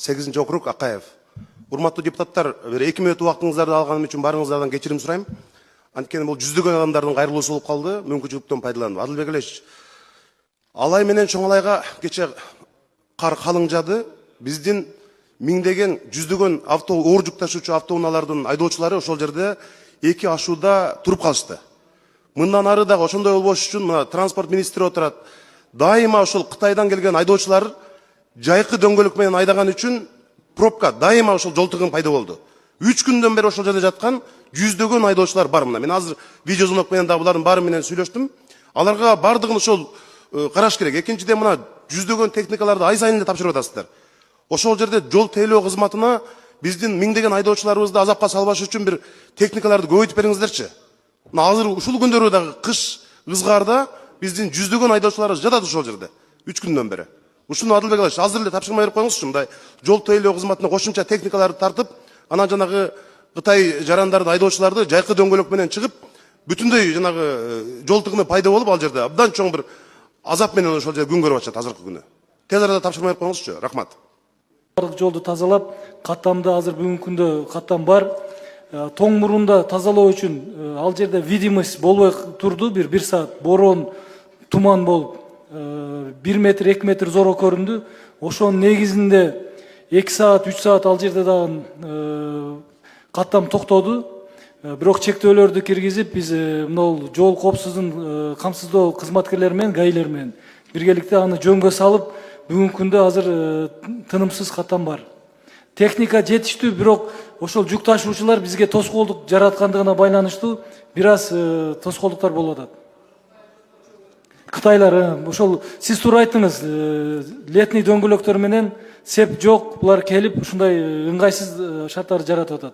8 округ, Акаев. Урматтуу депутаттар, 2 мүнөт убактыңыздарды алганым үчүн барыңыздардан кечирим сурайм. Анткени бул жүздөгөн адамдардын кайрылуусу болуп калды, мүмкүнчүлүктөн пайдаланып. Адылбек Алиевич, Алай менен Чоң Алайга кече кар калың жады. Биздин миңдеген, жүздөгөн оор жүк ташуучу автоунаалардын айдоочулары ошол жерде 2 ашууда туруп калышты. Мындан ары дагы ошондой болбош үчүн мына транспорт министри отурат. Дайыма ошол Кытайдан келген айдоочулар жайкы дөңгөлөк менен айдаган үчүн пробка дайыма ошол жол тыгын пайда болду. 3 күндөн бери ошол жерде жаткан жүздөгөн айдоочулар бар мына. Мен азыр видео звонок менен дагы булардын баары менен сүйлөштүм. Аларга бардыгын ошол караш керек. Экинчиден мына жүздөгөн техникаларды ай сайын эле тапшырып атасыздар. Ошол жерде жол тейлөө кызматына биздин миңдеген айдоочуларыбызды азапка салбаш үчүн бир техникаларды көбөйтүп бериңиздерчи. Мына азыр ушул күндөрү дагы кыш ызгаарда биздин жүздөгөн айдоочуларыбыз жатат ошол жерде 3 күндөн бери. Ушуну Адылбек Алиевич азыр эле тапшырма берип коюңузчу, мындай жол тейлөө кызматына кошумча техникаларды тартып, анан жанагы Кытай жарандардын айдоочуларды жайкы дөңгөлөк менен чыгып, бүтүндөй жанагы жол тыгыны пайда болуп ал жерде абдан чоң бир азап менен ошол жерде күн көрүп атышат азыркы күнү. Тез арада тапшырма берип коюңузчу. Рахмат. Бардык жолду тазалап, каттамда азыр бүгүнкү күндө каттам бар. Тоң мурунда тазалоо үчүн ал жерде видимость болбой турду, 1 саат борон, туман болуп, 1 метр, 2 метр зор көрүндү. Ошонун негизинде 2 саат, 3 саат ал жерде дагы каттам токтоду. Бирок чектөөлөрдү киргизип, биз мына жол коопсуздугун камсыздоо кызматкерлери менен, гаилер менен биргеликте аны жөнгө салып, бүгүнкү күндө азыр тынымсыз каттам бар. Техника жетиштүү, бирок ошол жүк ташуучулар бизге тоскоолдук жараткандыгына байланыштуу бир аз тоскоолдуктар болуп атат. Кытайлар, ошол сиз туура айттыңыз, летний дөңгөлөктөр менен сеп жок, булар келип ушундай ыңгайсыз шарттарды жаратып атат.